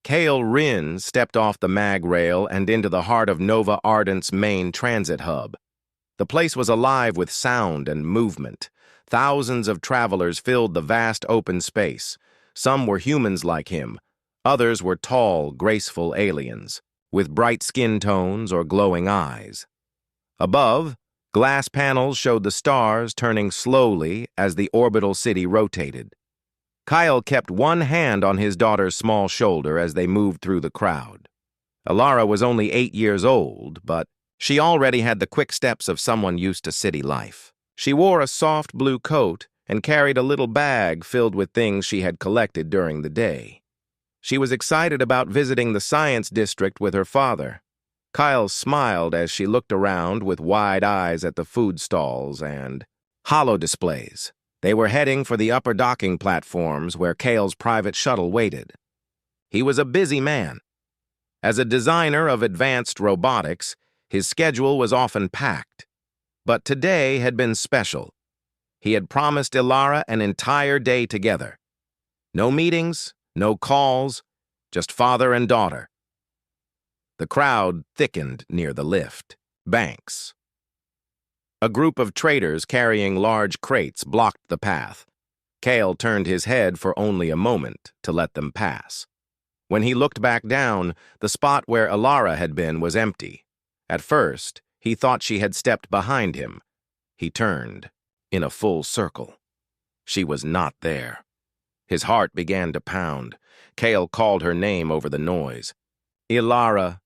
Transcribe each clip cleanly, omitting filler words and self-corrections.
Kale Rin stepped off the mag rail and into the heart of Nova Ardent's main transit hub. The place was alive with sound and movement. Thousands of travelers filled the vast open space. Some were humans like him. Others were tall, graceful aliens, with bright skin tones or glowing eyes. Above, glass panels showed the stars turning slowly as the orbital city rotated. Kyle kept one hand on his daughter's small shoulder as they moved through the crowd. Alara was only 8 years old, but she already had the quick steps of someone used to city life. She wore a soft blue coat and carried a little bag filled with things she had collected during the day. She was excited about visiting the science district with her father. Kyle smiled as she looked around with wide eyes at the food stalls and holo displays. They were heading for the upper docking platforms where Kale's private shuttle waited. He was a busy man. As a designer of advanced robotics, his schedule was often packed. But today had been special. He had promised Ilara an entire day together. No meetings, no calls, just father and daughter. The crowd thickened near the lift. Banks. A group of traders carrying large crates blocked the path. Kale turned his head for only a moment to let them pass. When he looked back down, the spot where Ilara had been was empty. At first, he thought she had stepped behind him. He turned, in a full circle. She was not there. His heart began to pound. Kale called her name over the noise. Ilara.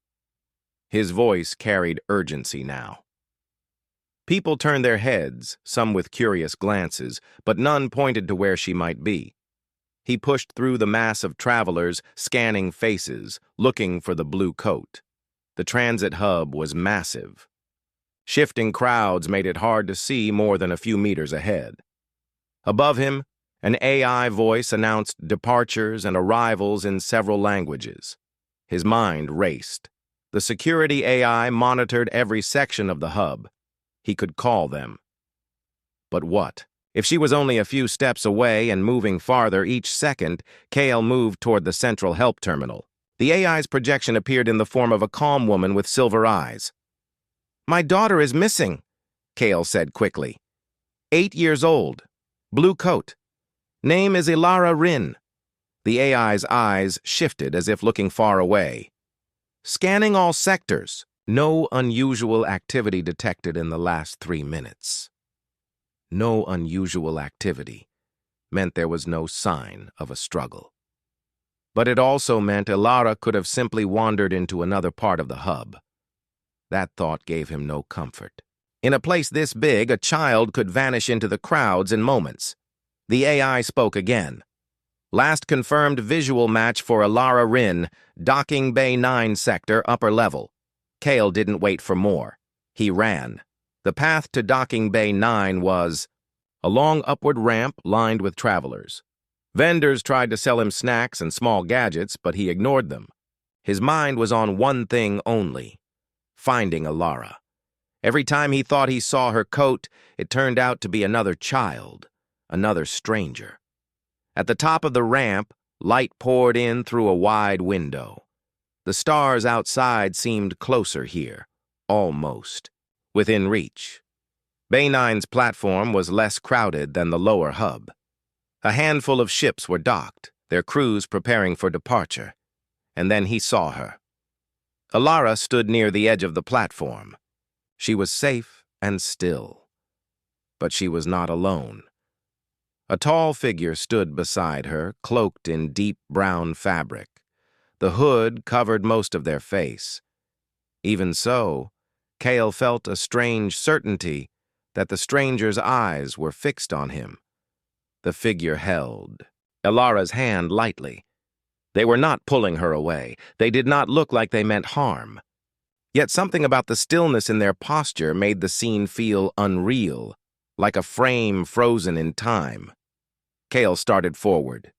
His voice carried urgency now. People turned their heads, some with curious glances, but none pointed to where she might be. He pushed through the mass of travelers, scanning faces, looking for the blue coat. The transit hub was massive. Shifting crowds made it hard to see more than a few meters ahead. Above him, an AI voice announced departures and arrivals in several languages. His mind raced. The security AI monitored every section of the hub. He could call them. But what? If she was only a few steps away and moving farther each second, Kale moved toward the central help terminal. The AI's projection appeared in the form of a calm woman with silver eyes. "My daughter is missing," Kale said quickly. 8 years old. Blue coat. Name is Ilara Rin. The AI's eyes shifted as if looking far away. Scanning all sectors. No unusual activity detected in the last 3 minutes. No unusual activity meant there was no sign of a struggle. But it also meant Ilara could have simply wandered into another part of the hub. That thought gave him no comfort. In a place this big, a child could vanish into the crowds in moments. The AI spoke again. Last confirmed visual match for Ilara Rin, Docking Bay 9 sector, upper level. Kale didn't wait for more. He ran. The path to Docking Bay 9 was a long upward ramp lined with travelers. Vendors tried to sell him snacks and small gadgets, but he ignored them. His mind was on one thing only: finding Ilara. Every time he thought he saw her coat, it turned out to be another child, another stranger. At the top of the ramp, light poured in through a wide window. The stars outside seemed closer here, almost, within reach. Bay 9's platform was less crowded than the lower hub. A handful of ships were docked, their crews preparing for departure. And then he saw her. Ilara stood near the edge of the platform. She was safe and still. But she was not alone. A tall figure stood beside her, cloaked in deep brown fabric. The hood covered most of their face. Even so, Kale felt a strange certainty that the stranger's eyes were fixed on him. The figure held Ilara's hand lightly. They were not pulling her away. They did not look like they meant harm. Yet something about the stillness in their posture made the scene feel unreal, like a frame frozen in time. Kale started forward.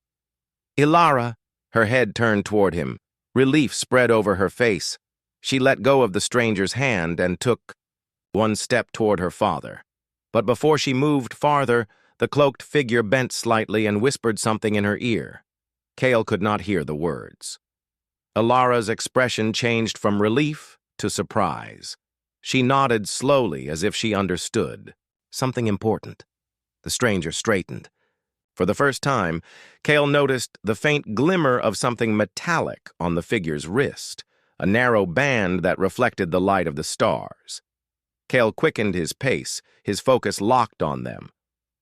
"Ilara," her head turned toward him. Relief spread over her face. She let go of the stranger's hand and took one step toward her father. But before she moved farther, the cloaked figure bent slightly and whispered something in her ear. Kale could not hear the words. Alara's expression changed from relief to surprise. She nodded slowly as if she understood. Something important. The stranger straightened. For the first time, Cale noticed the faint glimmer of something metallic on the figure's wrist, a narrow band that reflected the light of the stars. Cale quickened his pace, his focus locked on them.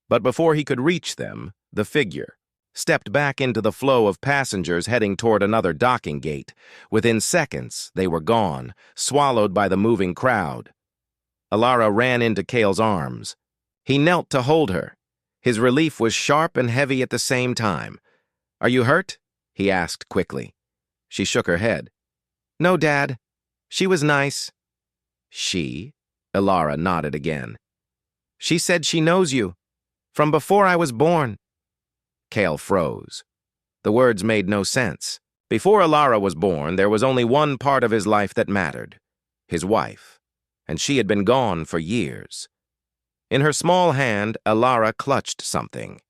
But before he could reach them, the figure stepped back into the flow of passengers heading toward another docking gate. Within seconds, they were gone, swallowed by the moving crowd. Alara ran into Cale's arms. He knelt to hold her. His relief was sharp and heavy at the same time. "Are you hurt?" he asked quickly. She shook her head. "No, Dad. She was nice." "She?" Alara nodded again. "She said she knows you. From before I was born." Cale froze. The words made no sense. Before Alara was born, there was only one part of his life that mattered: his wife, and she had been gone for years. In her small hand, Alara clutched something.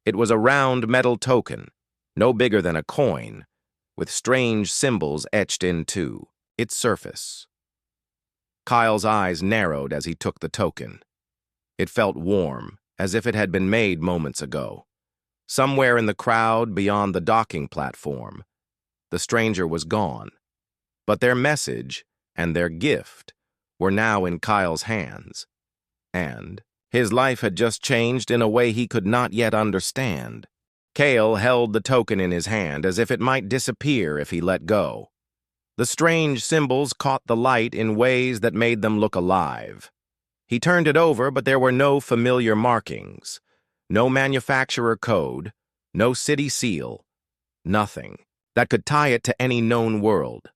It was a round metal token, no bigger than a coin, with strange symbols etched into its surface. Kyle's eyes narrowed as he took the token. It felt warm, as if it had been made moments ago. Somewhere in the crowd beyond the docking platform, the stranger was gone, but their message and their gift were now in Kyle's hands, and his life had just changed in a way he could not yet understand. Cale held the token in his hand as if it might disappear if he let go. The strange symbols caught the light in ways that made them look alive. He turned it over, but there were no familiar markings. No manufacturer code, no city seal, nothing that could tie it to any known world.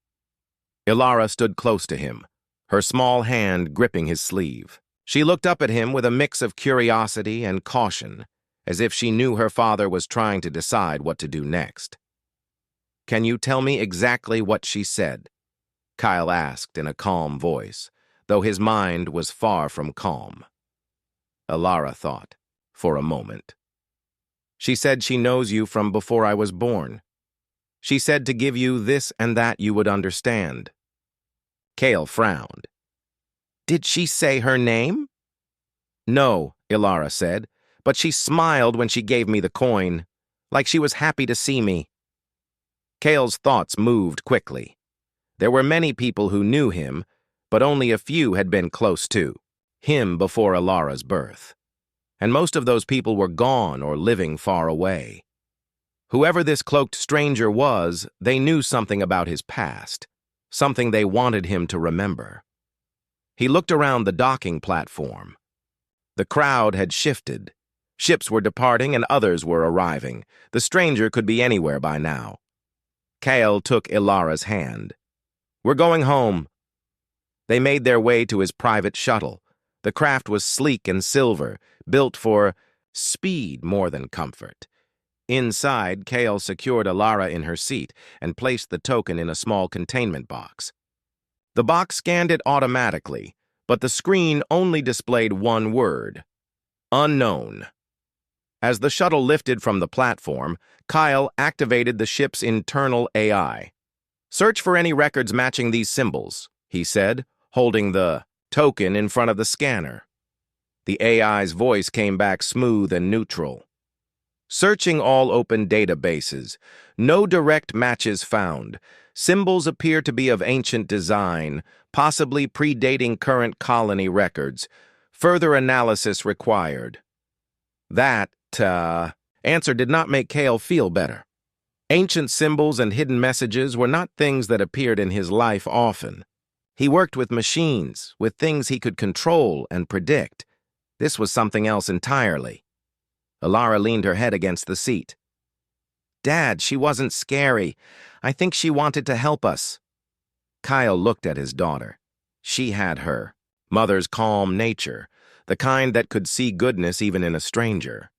Alara stood close to him, her small hand gripping his sleeve. She looked up at him with a mix of curiosity and caution, as if she knew her father was trying to decide what to do next. "Can you tell me exactly what she said?" Kyle asked in a calm voice, though his mind was far from calm. Alara thought. For a moment. "She said she knows you from before I was born. She said to give you this and that you would understand." Cale frowned. "Did she say her name?" "No," Alara said, "but she smiled when she gave me the coin, like she was happy to see me." Cale's thoughts moved quickly. There were many people who knew him, but only a few had been close to him before Alara's birth. And most of those people were gone or living far away. Whoever this cloaked stranger was, they knew something about his past, something they wanted him to remember. He looked around the docking platform. The crowd had shifted. Ships were departing and others were arriving. The stranger could be anywhere by now. Cale took Alara's hand. "We're going home." They made their way to his private shuttle. The craft was sleek and silver, built for speed more than comfort. Inside, Cale secured Alara in her seat and placed the token in a small containment box. The box scanned it automatically, but the screen only displayed one word: unknown. As the shuttle lifted from the platform, Kyle activated the ship's internal AI. "Search for any records matching these symbols," he said, holding the token in front of the scanner. The AI's voice came back smooth and neutral. "Searching all open databases. No direct matches found. Symbols appear to be of ancient design, possibly predating current colony records. Further analysis required." That answer did not make Cale feel better. Ancient symbols and hidden messages were not things that appeared in his life often. He worked with machines, with things he could control and predict. This was something else entirely. Alara leaned her head against the seat. "Dad, she wasn't scary. I think she wanted to help us." Kyle looked at his daughter. She had her mother's calm nature, the kind that could see goodness even in a stranger.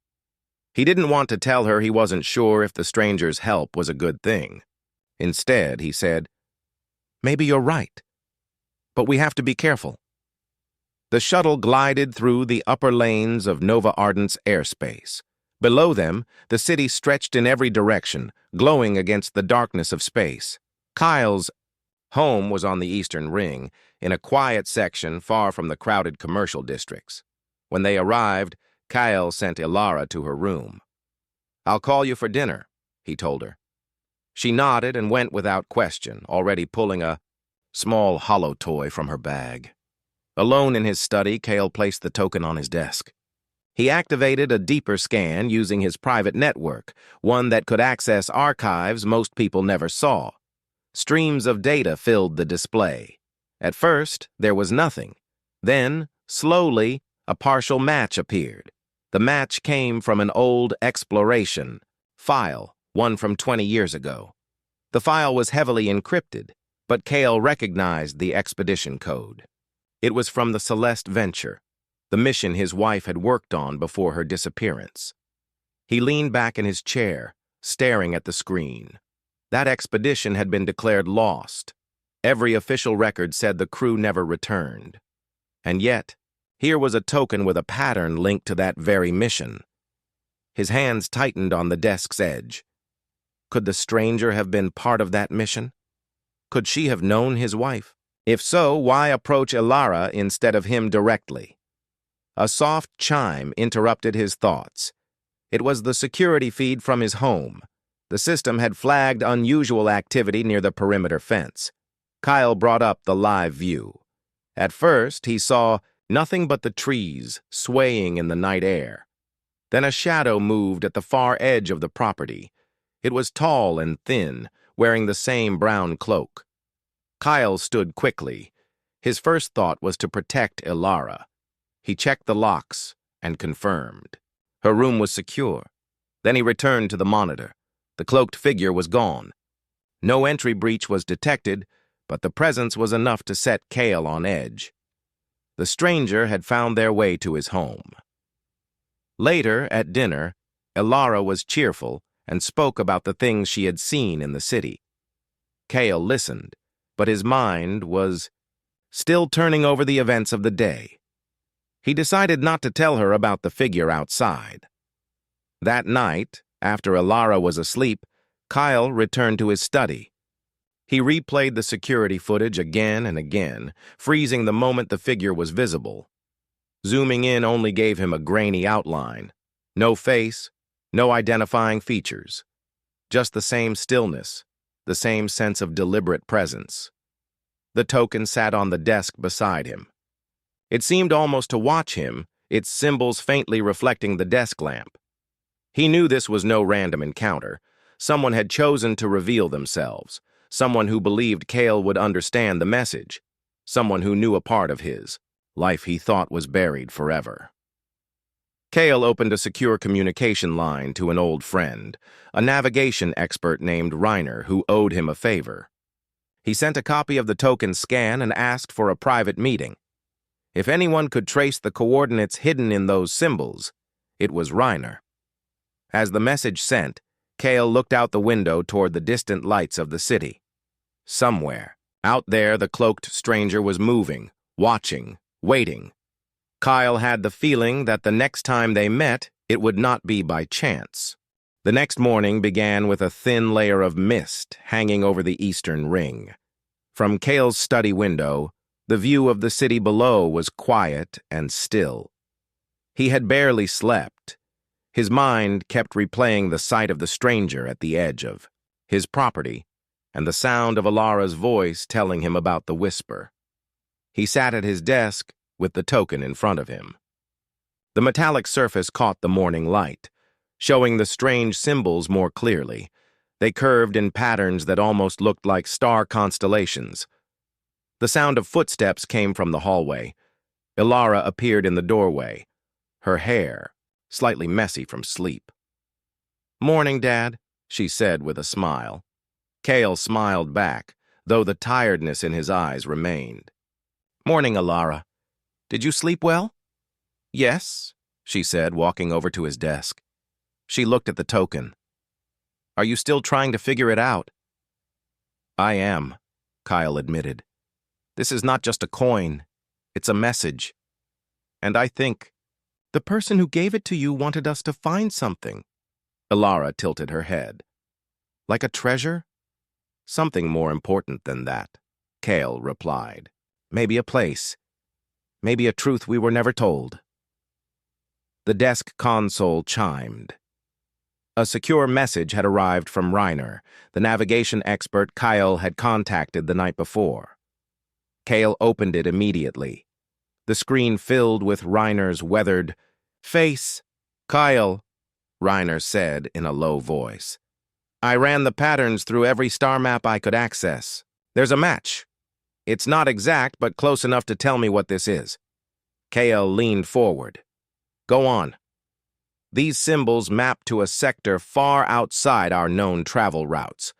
He didn't want to tell her he wasn't sure if the stranger's help was a good thing. Instead, he said, "Maybe you're right, but we have to be careful." The shuttle glided through the upper lanes of Nova Ardent's airspace. Below them, the city stretched in every direction, glowing against the darkness of space. Kyle's home was on the Eastern Ring, in a quiet section far from the crowded commercial districts. When they arrived, Kyle sent Ilara to her room. "I'll call you for dinner," he told her. She nodded and went without question, already pulling a small hollow toy from her bag. Alone in his study, Kyle placed the token on his desk. He activated a deeper scan using his private network, one that could access archives most people never saw. Streams of data filled the display. At first, there was nothing. Then, slowly, a partial match appeared. The match came from an old exploration file, one from 20 years ago. The file was heavily encrypted, but Kale recognized the expedition code. It was from the Celeste venture, the mission his wife had worked on before her disappearance. He leaned back in his chair, staring at the screen. That expedition had been declared lost. Every official record said the crew never returned. And yet, here was a token with a pattern linked to that very mission. His hands tightened on the desk's edge. Could the stranger have been part of that mission? Could she have known his wife? If so, why approach Ilara instead of him directly? A soft chime interrupted his thoughts. It was the security feed from his home. The system had flagged unusual activity near the perimeter fence. Kyle brought up the live view. At first, he saw nothing but the trees swaying in the night air. Then a shadow moved at the far edge of the property. It was tall and thin, wearing the same brown cloak. Kyle stood quickly. His first thought was to protect Ilara. He checked the locks and confirmed. Her room was secure. Then he returned to the monitor. The cloaked figure was gone. No entry breach was detected, but the presence was enough to set Kale on edge. The stranger had found their way to his home. Later, at dinner, Ilara was cheerful and spoke about the things she had seen in the city. Kale listened, but his mind was still turning over the events of the day. He decided not to tell her about the figure outside. That night, after Ilara was asleep, Kyle returned to his study. He replayed the security footage again and again, freezing the moment the figure was visible. Zooming in only gave him a grainy outline. No face, no identifying features. Just the same stillness, the same sense of deliberate presence. The token sat on the desk beside him. It seemed almost to watch him, its symbols faintly reflecting the desk lamp. He knew this was no random encounter. Someone had chosen to reveal themselves. Someone who believed Kale would understand the message. Someone who knew a part of his life he thought was buried forever. Kale opened a secure communication line to an old friend, a navigation expert named Reiner who owed him a favor. He sent a copy of the token scan and asked for a private meeting. If anyone could trace the coordinates hidden in those symbols, it was Reiner. As the message sent, Kale looked out the window toward the distant lights of the city. Somewhere, out there, the cloaked stranger was moving, watching, waiting. Kyle had the feeling that the next time they met, it would not be by chance. The next morning began with a thin layer of mist hanging over the eastern ring. From Kale's study window, the view of the city below was quiet and still. He had barely slept. His mind kept replaying the sight of the stranger at the edge of his property and the sound of Ilara's voice telling him about the whisper. He sat at his desk with the token in front of him. The metallic surface caught the morning light, showing the strange symbols more clearly. They curved in patterns that almost looked like star constellations. The sound of footsteps came from the hallway. Ilara appeared in the doorway, her hair slightly messy from sleep. "Morning, Dad," she said with a smile. Kale smiled back, though the tiredness in his eyes remained. "Morning, Ilara. Did you sleep well?" "Yes," she said, walking over to his desk. She looked at the token. "Are you still trying to figure it out?" "I am," Kyle admitted. "This is not just a coin. It's a message. And I think the person who gave it to you wanted us to find something." Ilara tilted her head. "Like a treasure? Something more important than that, Kale replied. Maybe a place. Maybe a truth we were never told. The desk console chimed. A secure message had arrived from Reiner, the navigation expert Kyle had contacted the night before. Kale opened it immediately. The screen filled with Reiner's weathered face. Kyle, Reiner said in a low voice. I ran the patterns through every star map I could access. There's a match. It's not exact, but close enough to tell me what this is. Kale leaned forward. Go on. These symbols map to a sector far outside our known travel routes.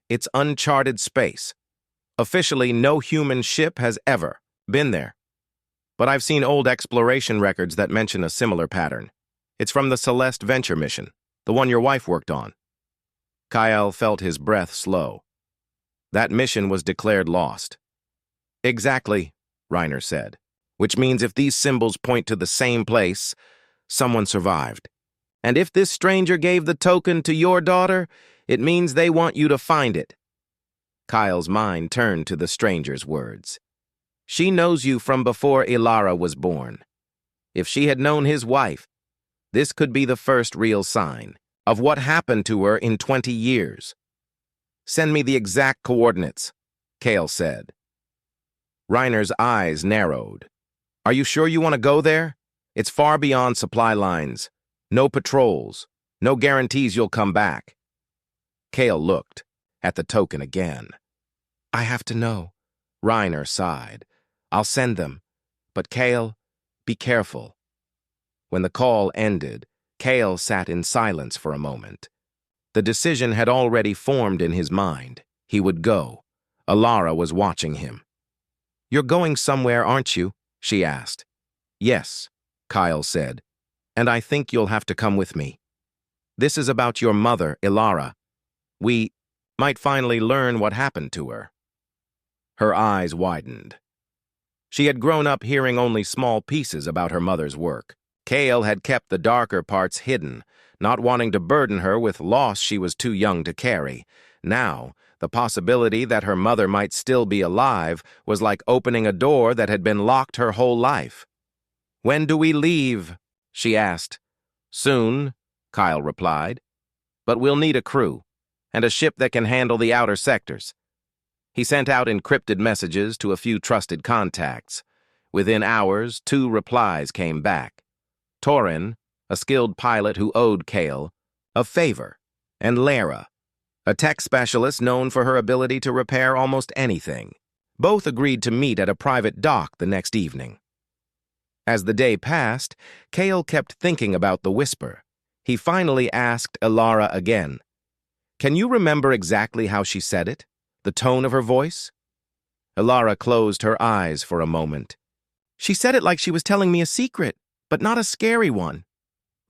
It's uncharted space. Officially, no human ship has ever been there. But I've seen old exploration records that mention a similar pattern. It's from the Celeste Venture mission, the one your wife worked on. Kyle felt his breath slow. That mission was declared lost. Exactly, Reiner said, which means if these symbols point to the same place, someone survived. And if this stranger gave the token to your daughter, it means they want you to find it. Kyle's mind turned to the stranger's words. She knows you from before Ilara was born. If she had known his wife, this could be the first real sign of what happened to her in 20 years. Send me the exact coordinates, Kale said. Reiner's eyes narrowed. Are you sure you want to go there? It's far beyond supply lines. No patrols. No guarantees you'll come back. Kale looked at the token again. I have to know. Reiner sighed. I'll send them. But Kale, be careful. When the call ended, Kale sat in silence for a moment. The decision had already formed in his mind. He would go. Ilara was watching him. You're going somewhere, aren't you? She asked. Yes, Kyle said. And I think you'll have to come with me. This is about your mother, Ilara. We might finally learn what happened to her. Her eyes widened. She had grown up hearing only small pieces about her mother's work. Kale had kept the darker parts hidden, not wanting to burden her with loss she was too young to carry. Now, the possibility that her mother might still be alive was like opening a door that had been locked her whole life. When do we leave? She asked. Soon, Kyle replied. But we'll need a crew, and a ship that can handle the outer sectors. He sent out encrypted messages to a few trusted contacts. Within hours, 2 replies came back. Torin, a skilled pilot who owed Kale a favor, and Lara, a tech specialist known for her ability to repair almost anything. Both agreed to meet at a private dock the next evening. As the day passed, Kale kept thinking about the whisper. He finally asked Ilara again. Can you remember exactly how she said it? The tone of her voice? Ilara closed her eyes for a moment. She said it like she was telling me a secret, but not a scary one.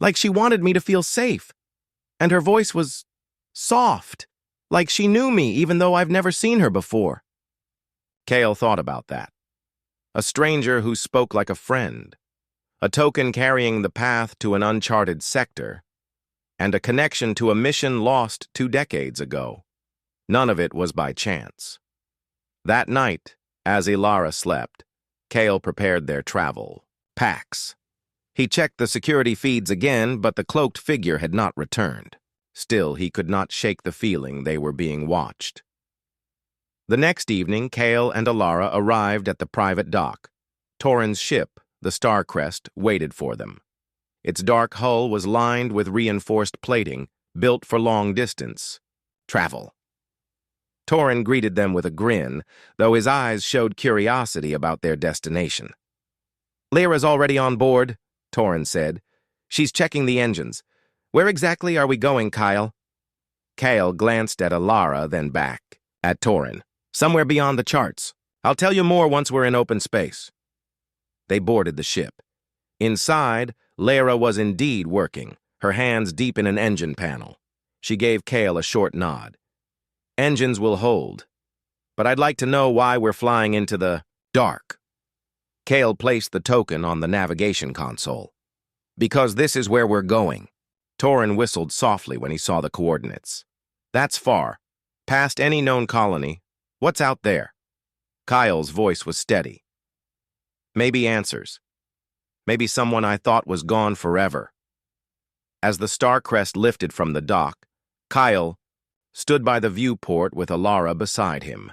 Like she wanted me to feel safe. And her voice was soft, like she knew me even though I've never seen her before. Kale thought about that. A stranger who spoke like a friend. A token carrying the path to an uncharted sector. And a connection to a mission lost 2 decades ago. None of it was by chance. That night, as Ilara slept, Kale prepared their travel packs. He checked the security feeds again, but the cloaked figure had not returned. Still, he could not shake the feeling they were being watched. The next evening, Kale and Ilara arrived at the private dock. Torin's ship, the Starcrest, waited for them. Its dark hull was lined with reinforced plating, built for long-distance travel. Torin greeted them with a grin, though his eyes showed curiosity about their destination. Lyra's already on board, Torin said. She's checking the engines. Where exactly are we going, Kyle? Kale glanced at Ilara, then back at Torin. Somewhere beyond the charts. I'll tell you more once we're in open space. They boarded the ship. Inside, Lyra was indeed working, her hands deep in an engine panel. She gave Kale a short nod. Engines will hold, but I'd like to know why we're flying into the dark. Kale placed the token on the navigation console. Because this is where we're going. Torin whistled softly when he saw the coordinates. That's far, Past any known colony, what's out there? Kyle's voice was steady. Maybe answers. Maybe someone I thought was gone forever. As the star crest lifted from the dock, Kyle stood by the viewport with Alara beside him.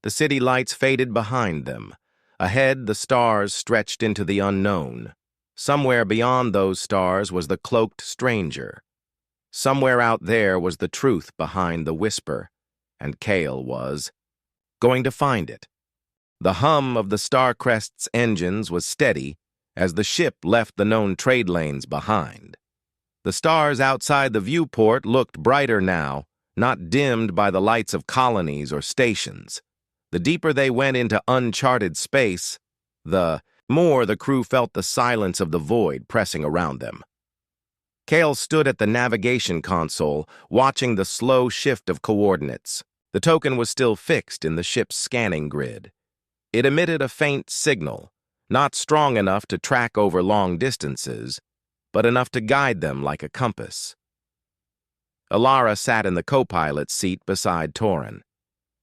The city lights faded behind them. Ahead, the stars stretched into the unknown. Somewhere beyond those stars was the cloaked stranger. Somewhere out there was the truth behind the whisper, and Kale was going to find it. The hum of the Starcrest's engines was steady as the ship left the known trade lanes behind. The stars outside the viewport looked brighter now, not dimmed by the lights of colonies or stations. The deeper they went into uncharted space, the more the crew felt the silence of the void pressing around them. Kale stood at the navigation console, watching the slow shift of coordinates. The token was still fixed in the ship's scanning grid. It emitted a faint signal, not strong enough to track over long distances, but enough to guide them like a compass. Alara sat in the co-pilot's seat beside Torin.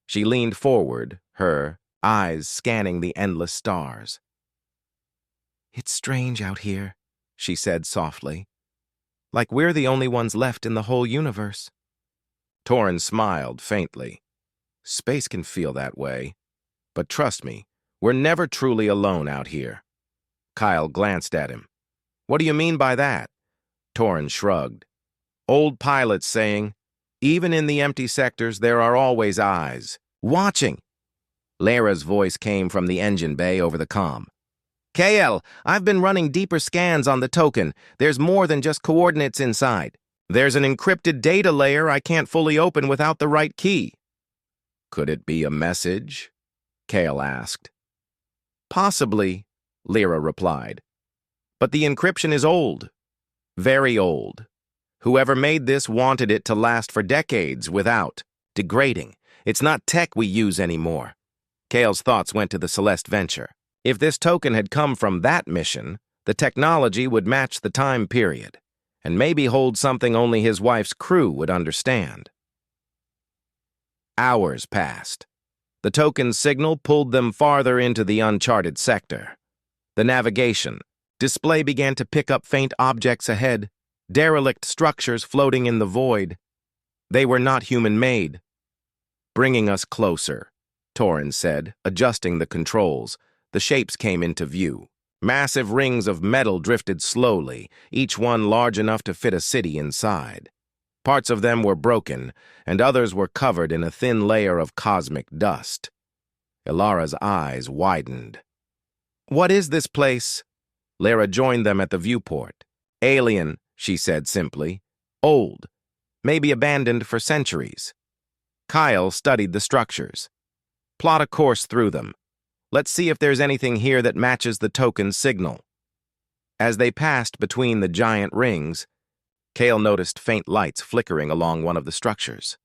She leaned forward, her eyes scanning the endless stars. "It's strange out here," she said softly. "Like we're the only ones left in the whole universe." Torin smiled faintly. "Space can feel that way. But trust me, we're never truly alone out here." Kyle glanced at him. "What do you mean by that?" Torin shrugged. "Old pilots saying, even in the empty sectors, there are always eyes, watching." Lara's voice came from the engine bay over the comm. "KL, I've been running deeper scans on the token. There's more than just coordinates inside. There's an encrypted data layer I can't fully open without the right key." "Could it be a message?" Kale asked. "Possibly," Lyra replied. "But the encryption is old. Very old. Whoever made this wanted it to last for decades without degrading. It's not tech we use anymore." Kale's thoughts went to the Celeste venture. If this token had come from that mission, the technology would match the time period, and maybe hold something only his wife's crew would understand. Hours passed. The token's signal pulled them farther into the uncharted sector. The navigation display began to pick up faint objects ahead, derelict structures floating in the void. They were not human-made. "Bringing us closer," Torin said, adjusting the controls. The shapes came into view. Massive rings of metal drifted slowly, each one large enough to fit a city inside. Parts of them were broken, and others were covered in a thin layer of cosmic dust. Ilara's eyes widened. "What is this place?" Lara joined them at the viewport. "Alien," she said simply. "Old. Maybe abandoned for centuries." Kyle studied the structures. "Plot a course through them. Let's see if there's anything here that matches the token's signal." As they passed between the giant rings, Kale noticed faint lights flickering along one of the structures.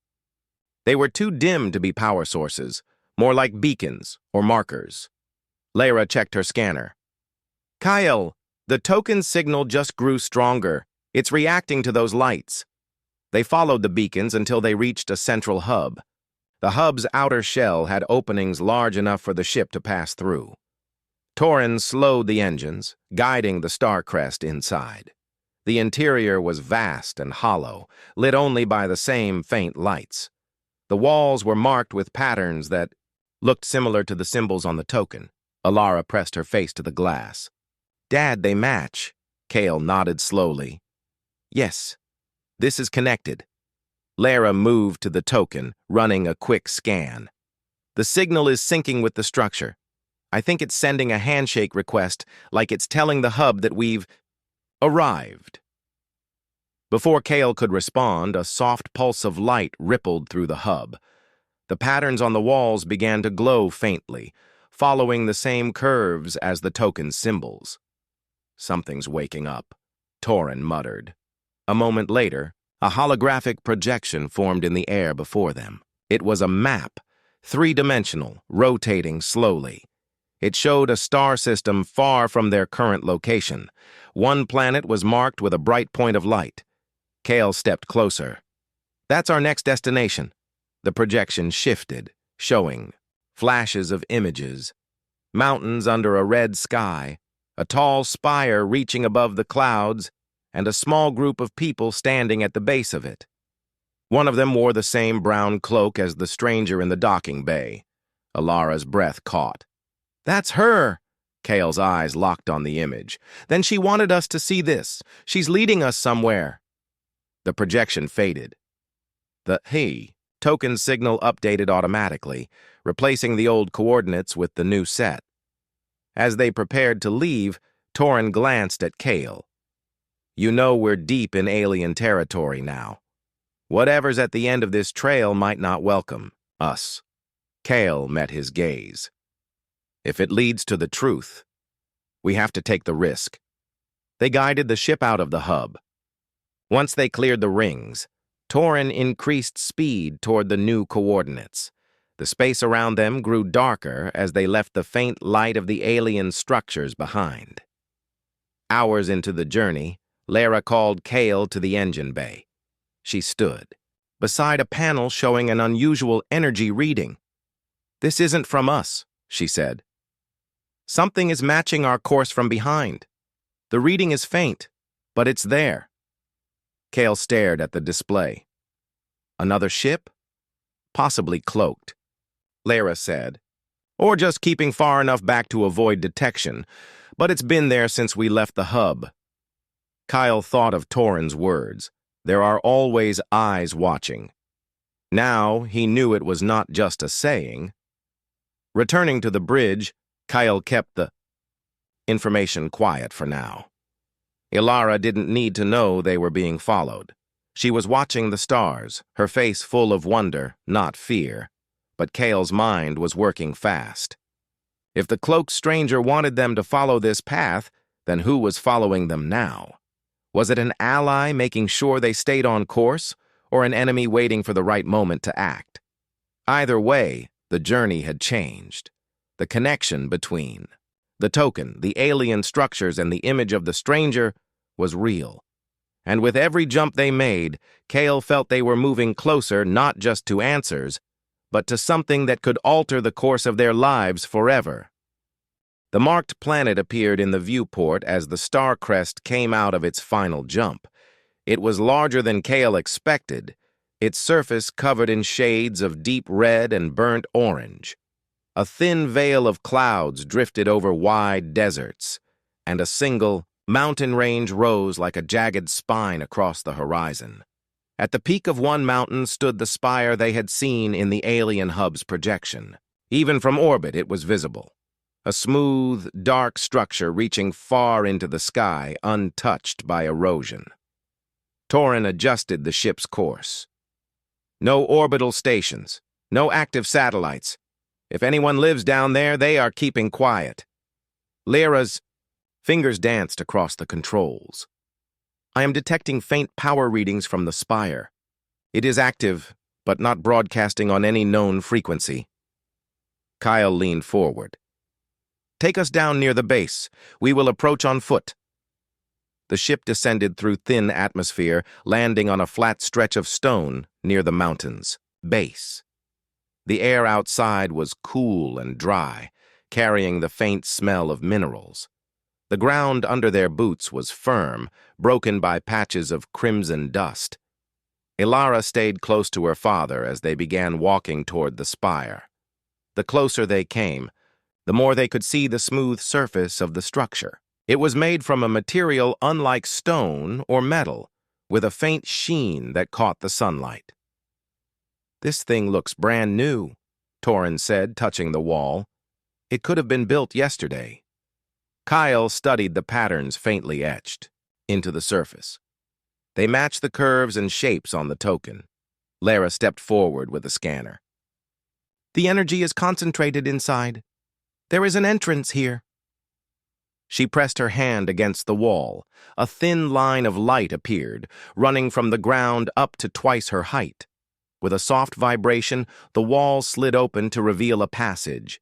They were too dim to be power sources, more like beacons or markers. Lara checked her scanner. "Kyle, the token's signal just grew stronger. It's reacting to those lights." They followed the beacons until they reached a central hub. The hub's outer shell had openings large enough for the ship to pass through. Torin slowed the engines, guiding the Starcrest inside. The interior was vast and hollow, lit only by the same faint lights. The walls were marked with patterns that looked similar to the symbols on the token. Alara pressed her face to the glass. "Dad, they match." Kale nodded slowly. "Yes, this is connected." Lara moved to the token, running a quick scan. "The signal is syncing with the structure. I think it's sending a handshake request, like it's telling the hub that we've arrived." Before Kale could respond, a soft pulse of light rippled through the hub. The patterns on the walls began to glow faintly, following the same curves as the token's symbols. "Something's waking up," Torin muttered. A moment later, a holographic projection formed in the air before them. It was a map, three-dimensional, rotating slowly. It showed a star system far from their current location. One planet was marked with a bright point of light. Kale stepped closer. "That's our next destination." The projection shifted, showing flashes of images, mountains under a red sky, a tall spire reaching above the clouds, and a small group of people standing at the base of it. One of them wore the same brown cloak as the stranger in the docking bay. Ilara's breath caught. "That's her!" Kale's eyes locked on the image. "Then she wanted us to see this. She's leading us somewhere." The projection faded. The "he" token signal updated automatically, replacing the old coordinates with the new set. As they prepared to leave, Torin glanced at Kale. "You know we're deep in alien territory now. Whatever's at the end of this trail might not welcome us." Kale met his gaze. "If it leads to the truth, we have to take the risk." They guided the ship out of the hub. Once they cleared the rings, Torin increased speed toward the new coordinates. The space around them grew darker as they left the faint light of the alien structures behind. Hours into the journey, Lara called Kale to the engine bay. She stood beside a panel showing an unusual energy reading. "This isn't from us," she said. "Something is matching our course from behind. The reading is faint, but it's there." Kale stared at the display. "Another ship? Possibly cloaked," Lara said. "Or just keeping far enough back to avoid detection, but it's been there since we left the hub." Kyle thought of Torin's words. There are always eyes watching. Now he knew it was not just a saying. Returning to the bridge, Kyle kept the information quiet for now. Ilara didn't need to know they were being followed. She was watching the stars, her face full of wonder, not fear. But Kale's mind was working fast. If the cloaked stranger wanted them to follow this path, then who was following them now? Was it an ally making sure they stayed on course, or an enemy waiting for the right moment to act? Either way, the journey had changed. The connection between the token, the alien structures, and the image of the stranger was real. And with every jump they made, Kale felt they were moving closer not just to answers, but to something that could alter the course of their lives forever. The marked planet appeared in the viewport as the star crest came out of its final jump. It was larger than Kale expected, its surface covered in shades of deep red and burnt orange. A thin veil of clouds drifted over wide deserts, and a single mountain range rose like a jagged spine across the horizon. At the peak of one mountain stood the spire they had seen in the alien hub's projection. Even from orbit, it was visible. A smooth, dark structure reaching far into the sky, untouched by erosion. Torin adjusted the ship's course. No orbital stations, no active satellites. If anyone lives down there, they are keeping quiet. Lyra's fingers danced across the controls. "I am detecting faint power readings from the spire. It is active, but not broadcasting on any known frequency." Kyle leaned forward. "Take us down near the base. We will approach on foot." The ship descended through thin atmosphere, landing on a flat stretch of stone near the mountain's base. The air outside was cool and dry, carrying the faint smell of minerals. The ground under their boots was firm, broken by patches of crimson dust. Ilara stayed close to her father as they began walking toward the spire. The closer they came, the more they could see the smooth surface of the structure. It was made from a material unlike stone or metal, with a faint sheen that caught the sunlight. "This thing looks brand new," Torin said, touching the wall. "It could have been built yesterday." Kyle studied the patterns faintly etched into the surface. They matched the curves and shapes on the token. Lara stepped forward with a scanner. "The energy is concentrated inside. There is an entrance here." She pressed her hand against the wall. A thin line of light appeared, running from the ground up to twice her height. With a soft vibration, the wall slid open to reveal a passage.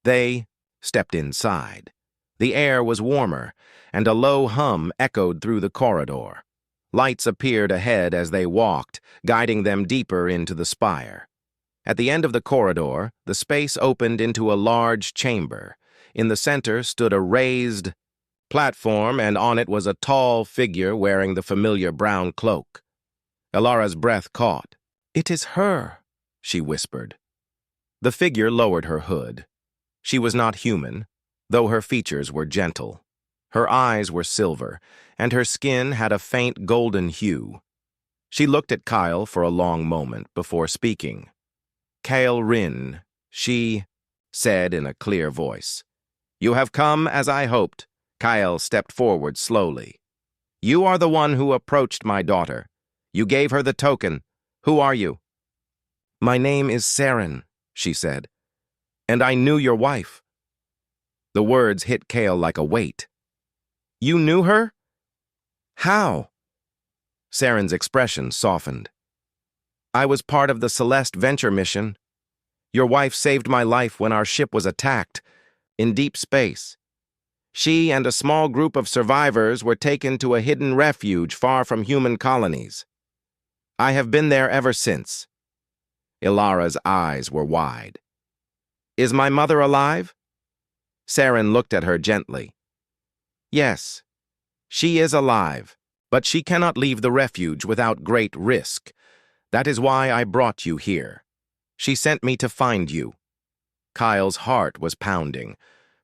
They stepped inside. The air was warmer, and a low hum echoed through the corridor. Lights appeared ahead as they walked, guiding them deeper into the spire. At the end of the corridor, the space opened into a large chamber. In the center stood a raised platform, and on it was a tall figure wearing the familiar brown cloak. Elara's breath caught. "It is her," she whispered. The figure lowered her hood. She was not human, though her features were gentle. Her eyes were silver, and her skin had a faint golden hue. She looked at Kyle for a long moment before speaking. "Kyle Rin," she said in a clear voice. "You have come as I hoped." Kyle stepped forward slowly. "You are the one who approached my daughter. You gave her the token. Who are you?" "My name is Saren," she said. "And I knew your wife." The words hit Kale like a weight. "You knew her? How?" Saren's expression softened. "I was part of the Celeste Venture mission. Your wife saved my life when our ship was attacked in deep space. She and a small group of survivors were taken to a hidden refuge far from human colonies. I have been there ever since." Elara's eyes were wide. "Is my mother alive?" Saren looked at her gently. "Yes, she is alive, but she cannot leave the refuge without great risk. That is why I brought you here. She sent me to find you." Kyle's heart was pounding.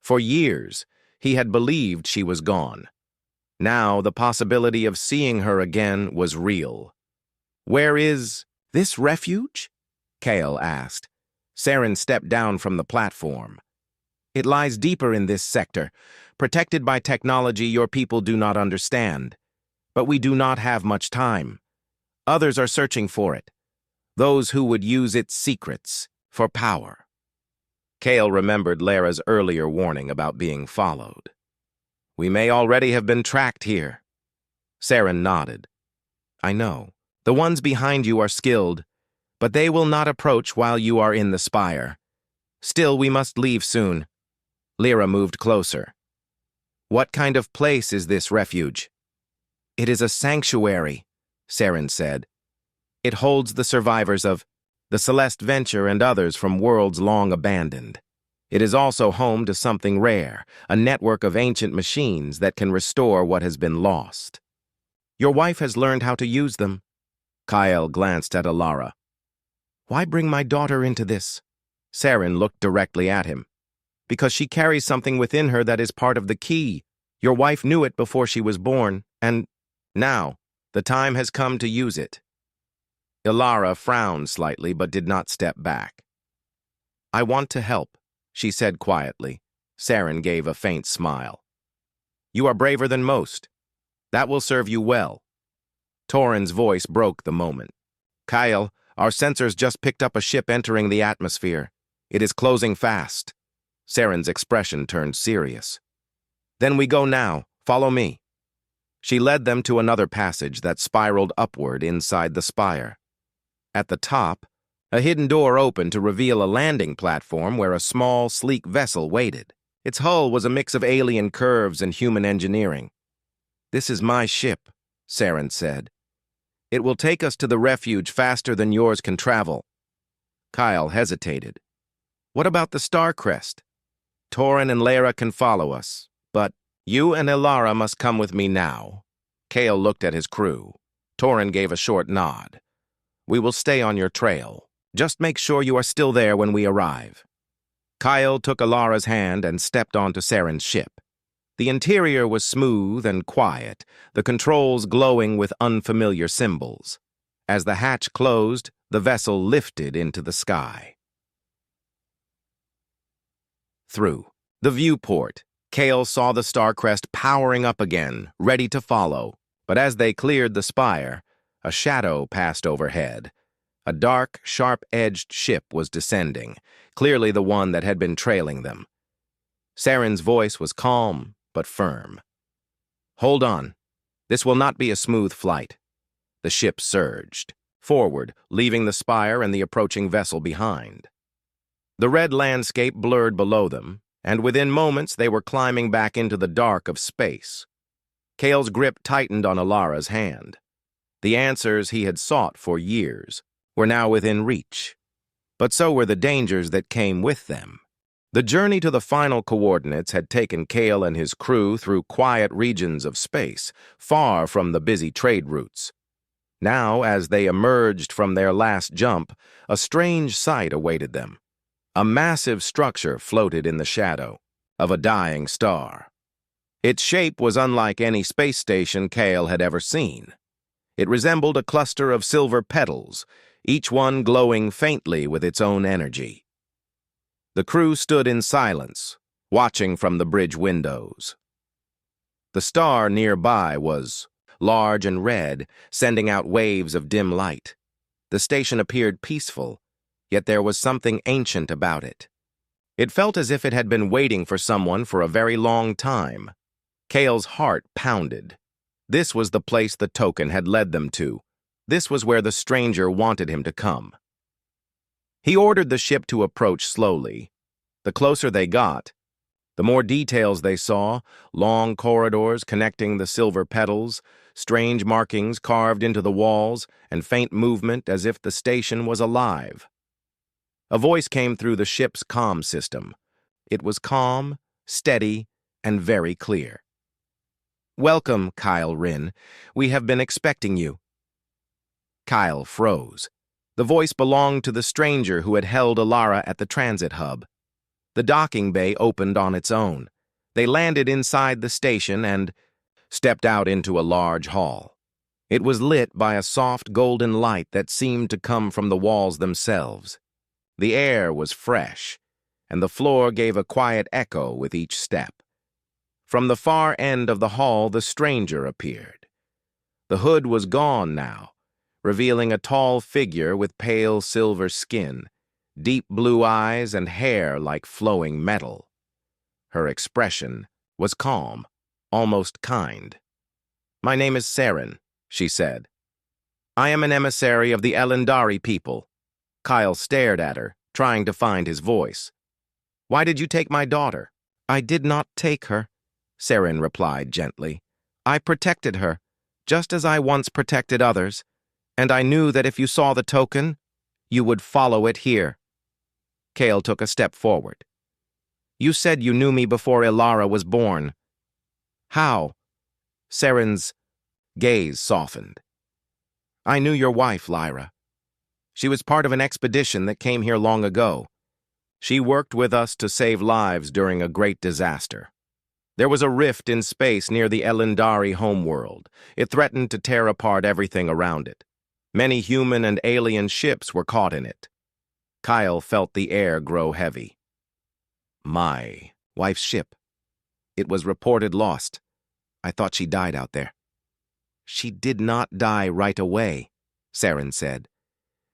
For years, he had believed she was gone. Now the possibility of seeing her again was real. "Where is this refuge?" Kale asked. Saren stepped down from the platform. "It lies deeper in this sector, protected by technology your people do not understand. But we do not have much time. Others are searching for it, those who would use its secrets for power." Kale remembered Lara's earlier warning about being followed. "We may already have been tracked here." Saren nodded. "I know. The ones behind you are skilled, but they will not approach while you are in the spire. Still, we must leave soon." Lyra moved closer. "What kind of place is this refuge?" "It is a sanctuary," Saren said. "It holds the survivors of the Celeste Venture and others from worlds long abandoned. It is also home to something rare, a network of ancient machines that can restore what has been lost." "Your wife has learned how to use them." Kyle glanced at Elara. "Why bring my daughter into this?" Saren looked directly at him. "Because she carries something within her that is part of the key. Your wife knew it before she was born, and now the time has come to use it." Elara frowned slightly but did not step back. "I want to help," she said quietly. Saren gave a faint smile. "You are braver than most. That will serve you well." Torin's voice broke the moment. "Kyle, our sensors just picked up a ship entering the atmosphere. It is closing fast." Saren's expression turned serious. "Then we go now. Follow me." She led them to another passage that spiraled upward inside the spire. At the top, a hidden door opened to reveal a landing platform where a small, sleek vessel waited. Its hull was a mix of alien curves and human engineering. "This is my ship," Saren said. "It will take us to the refuge faster than yours can travel." Kyle hesitated. "What about the Star Crest? Torin and Lara can follow us, but you and Elara must come with me now." Kale looked at his crew. Torin gave a short nod. "We will stay on your trail. Just make sure you are still there when we arrive." Kyle took Elara's hand and stepped onto Saren's ship. The interior was smooth and quiet, the controls glowing with unfamiliar symbols. As the hatch closed, the vessel lifted into the sky. Through the viewport, Kale saw the Starcrest powering up again, ready to follow. But as they cleared the spire, a shadow passed overhead. A dark, sharp-edged ship was descending, clearly the one that had been trailing them. Saren's voice was calm but firm. "Hold on. This will not be a smooth flight." The ship surged forward, leaving the spire and the approaching vessel behind. The red landscape blurred below them, and within moments they were climbing back into the dark of space. Kale's grip tightened on Elara's hand. The answers he had sought for years were now within reach. but so were the dangers that came with them. The journey to the final coordinates had taken Kale and his crew through quiet regions of space, far from the busy trade routes. Now, as they emerged from their last jump, a strange sight awaited them. A massive structure floated in the shadow of a dying star. Its shape was unlike any space station Kale had ever seen. It resembled a cluster of silver petals, each one glowing faintly with its own energy. The crew stood in silence, watching from the bridge windows. The star nearby was large and red, sending out waves of dim light. The station appeared peaceful, yet there was something ancient about it. It felt as if it had been waiting for someone for a very long time. Kale's heart pounded. This was the place the token had led them to. This was where the stranger wanted him to come. He ordered the ship to approach slowly. The closer they got, the more details they saw: long corridors connecting the silver petals, strange markings carved into the walls, and faint movement as if the station was alive. A voice came through the ship's comm system. It was calm, steady, and very clear. "Welcome, Kyle Rin. We have been expecting you." Kyle froze. The voice belonged to the stranger who had held Alara at the transit hub. The docking bay opened on its own. They landed inside the station and stepped out into a large hall. It was lit by a soft golden light that seemed to come from the walls themselves. The air was fresh, and the floor gave a quiet echo with each step. From the far end of the hall, the stranger appeared. The hood was gone now, revealing a tall figure with pale silver skin, deep blue eyes, and hair like flowing metal. Her expression was calm, almost kind. "My name is Saren," she said. "I am an emissary of the Elendari people." Kyle stared at her, trying to find his voice. "Why did you take my daughter?" "I did not take her," Saren replied gently. "I protected her, just as I once protected others, and I knew that if you saw the token, you would follow it here." Kale took a step forward. "You said you knew me before Alara was born." "How?" Saren's gaze softened. "I knew your wife, Lyra. She was part of an expedition that came here long ago. She worked with us to save lives during a great disaster. There was a rift in space near the Elendari homeworld. It threatened to tear apart everything around it. Many human and alien ships were caught in it." Kyle felt the air grow heavy. "My wife's ship. It was reported lost. I thought she died out there." "She did not die right away," Saren said.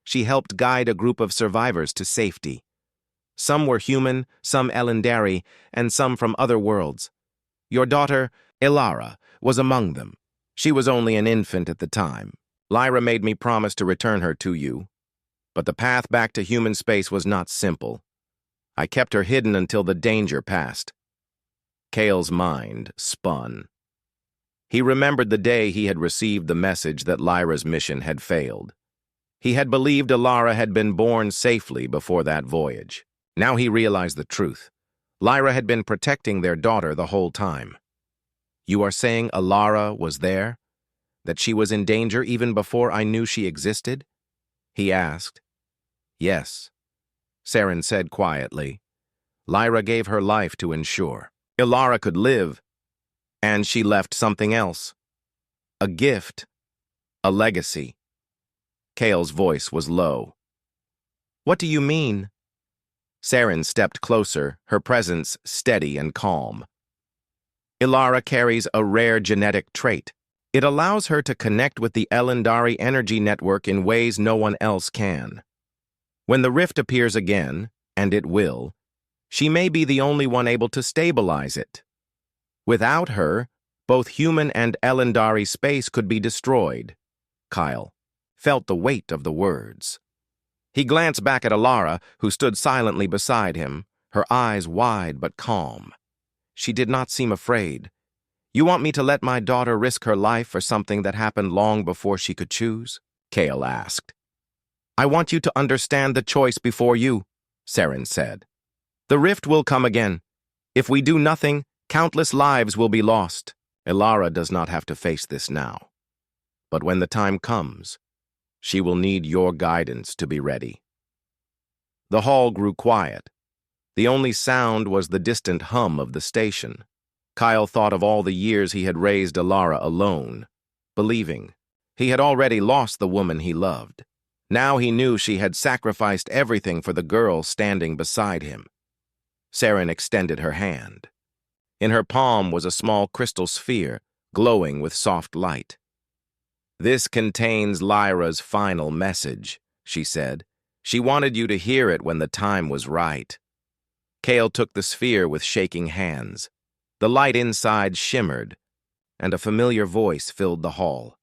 "She helped guide a group of survivors to safety. Some were human, some Elendari, and some from other worlds. Your daughter, Alara, was among them. She was only an infant at the time. Lyra made me promise to return her to you. But the path back to human space was not simple. I kept her hidden until the danger passed." Kale's mind spun. He remembered the day he had received the message that Lyra's mission had failed. He had believed Alara had been born safely before that voyage. Now he realized the truth. Lyra had been protecting their daughter the whole time. "You are saying Alara was there? That she was in danger even before I knew she existed?" he asked. "Yes," Saren said quietly. "Lyra gave her life to ensure Alara could live, and she left something else. A gift, a legacy." Kale's voice was low. "What do you mean?" Saren stepped closer, her presence steady and calm. "Alara carries a rare genetic trait. It allows her to connect with the Elendari energy network in ways no one else can. When the rift appears again, and it will, she may be the only one able to stabilize it. Without her, both human and Elendari space could be destroyed." Kyle felt the weight of the words. He glanced back at Alara, who stood silently beside him, her eyes wide but calm. She did not seem afraid. "You want me to let my daughter risk her life for something that happened long before she could choose?" Kale asked. I want you to understand the choice before you, Saren said. The rift will come again. If we do nothing, countless lives will be lost. Elara does not have to face this now. But when the time comes, she will need your guidance to be ready. The hall grew quiet. The only sound was the distant hum of the station. Kyle thought of all the years he had raised Elara alone, believing he had already lost the woman he loved. Now he knew she had sacrificed everything for the girl standing beside him. Saren extended her hand. In her palm was a small crystal sphere, glowing with soft light. This contains Lyra's final message, she said. She wanted you to hear it when the time was right. Kale took the sphere with shaking hands. The light inside shimmered, and a familiar voice filled the hall.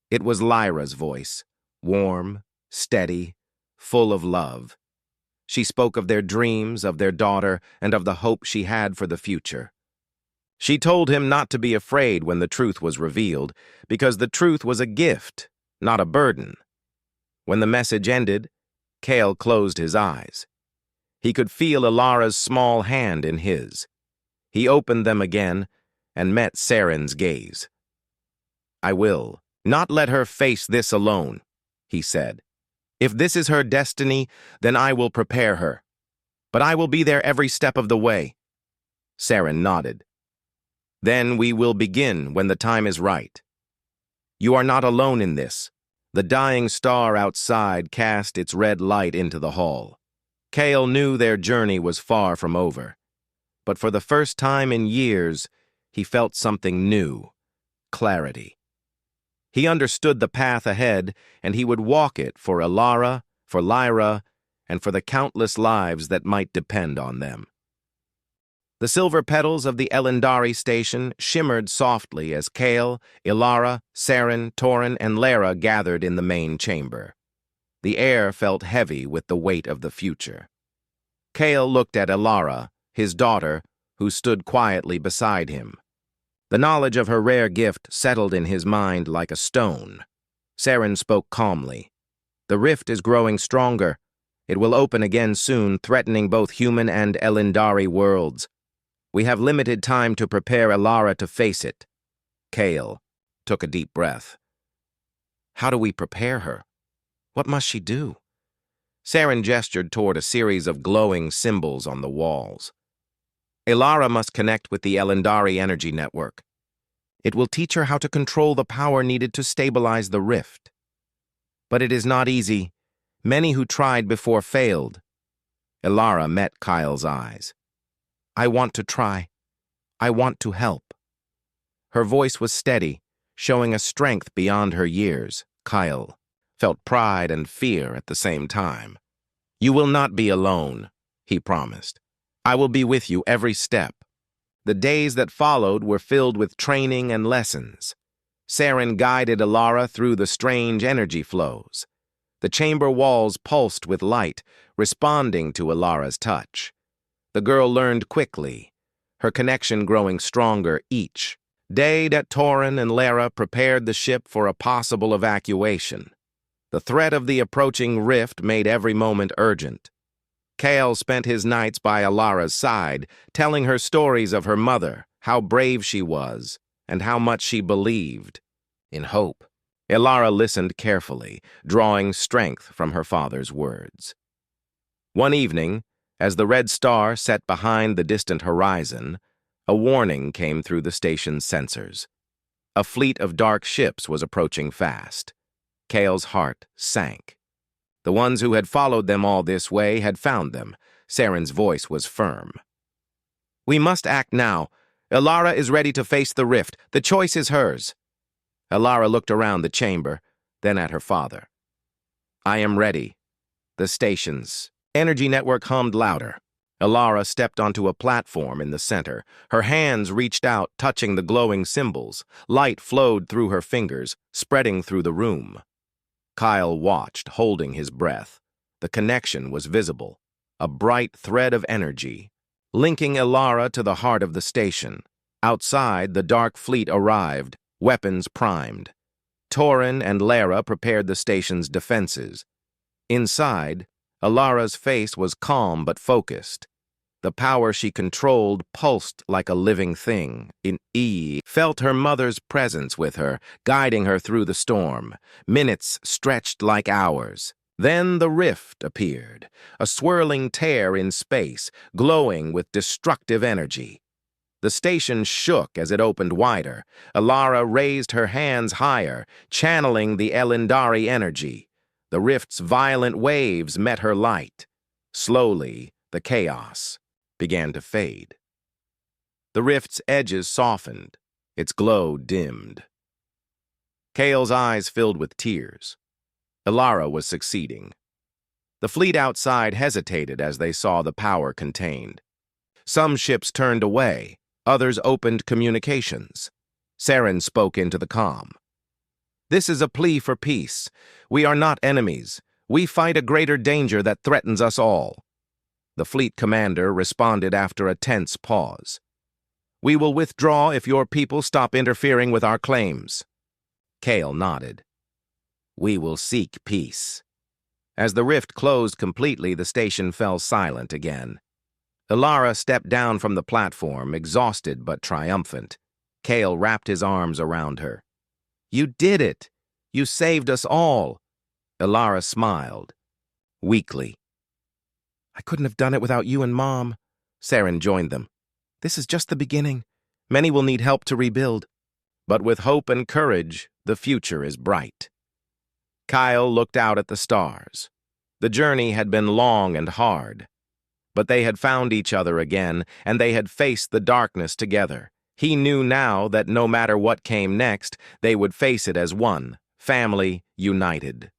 It was Lyra's voice, warm, steady, full of love. She spoke of their dreams, of their daughter, and of the hope she had for the future. She told him not to be afraid when the truth was revealed, because the truth was a gift, not a burden. When the message ended, Kale closed his eyes. He could feel Elara's small hand in his. He opened them again and met Saren's gaze. I will not let her face this alone, he said. If this is her destiny, then I will prepare her. But I will be there every step of the way. Saren nodded. Then we will begin when the time is right. You are not alone in this. The dying star outside cast its red light into the hall. Kale knew their journey was far from over. But for the first time in years, he felt something new, clarity. He understood the path ahead, and he would walk it for Elara, for Lyra, and for the countless lives that might depend on them. The silver petals of the Elendari station shimmered softly as Kale, Elara, Saren, Torin, and Lara gathered in the main chamber. The air felt heavy with the weight of the future. Kale looked at Elara, his daughter, who stood quietly beside him. The knowledge of her rare gift settled in his mind like a stone. Saren spoke calmly. The rift is growing stronger. It will open again soon, threatening both human and Elendari worlds. We have limited time to prepare Elara to face it. Kale took a deep breath. How do we prepare her? What must she do? Saren gestured toward a series of glowing symbols on the walls. Elara must connect with the Elendari energy network. It will teach her how to control the power needed to stabilize the rift. But it is not easy. Many who tried before failed. Elara met Kyle's eyes. I want to try. I want to help. Her voice was steady, showing a strength beyond her years. Kyle felt pride and fear at the same time. You will not be alone, he promised. I will be with you every step. The days that followed were filled with training and lessons. Saren guided Elara through the strange energy flows. The chamber walls pulsed with light, responding to Elara's touch. The girl learned quickly, her connection growing stronger each day that Torin and Lara prepared the ship for a possible evacuation. The threat of the approaching rift made every moment urgent. Kale spent his nights by Elara's side, telling her stories of her mother, how brave she was, and how much she believed in hope. Elara listened carefully, drawing strength from her father's words. One evening, as the red star set behind the distant horizon, a warning came through the station's sensors. A fleet of dark ships was approaching fast. Kale's heart sank. The ones who had followed them all this way had found them. Saren's voice was firm. We must act now. Elara is ready to face the rift. The choice is hers. Elara looked around the chamber, then at her father. I am ready. The station's energy network hummed louder. Elara stepped onto a platform in the center. Her hands reached out, touching the glowing symbols. Light flowed through her fingers, spreading through the room. Kyle watched, holding his breath. The connection was visible, a bright thread of energy, linking Elara to the heart of the station. Outside, the dark fleet arrived, weapons primed. Torin and Lara prepared the station's defenses. Inside, Alara's face was calm but focused. The power she controlled pulsed like a living thing. Felt her mother's presence with her, guiding her through the storm. Minutes stretched like hours. Then the rift appeared, a swirling tear in space, glowing with destructive energy. The station shook as it opened wider. Alara raised her hands higher, channeling the Elendari energy. The rift's violent waves met her light. Slowly, the chaos began to fade. The rift's edges softened, its glow dimmed. Kale's eyes filled with tears. Alara was succeeding. The fleet outside hesitated as they saw the power contained. Some ships turned away, others opened communications. Saren spoke into the calm. "This is a plea for peace. We are not enemies. We fight a greater danger that threatens us all." The fleet commander responded after a tense pause. "We will withdraw if your people stop interfering with our claims." Kale nodded. "We will seek peace." As the rift closed completely, the station fell silent again. Alara stepped down from the platform, exhausted but triumphant. Kale wrapped his arms around her. "You did it! You saved us all!" Alara smiled, weakly. "I couldn't have done it without you and Mom." Saren joined them. "This is just the beginning. Many will need help to rebuild. But with hope and courage, the future is bright." Kyle looked out at the stars. The journey had been long and hard. But they had found each other again, and they had faced the darkness together. He knew now that no matter what came next, they would face it as one, family united.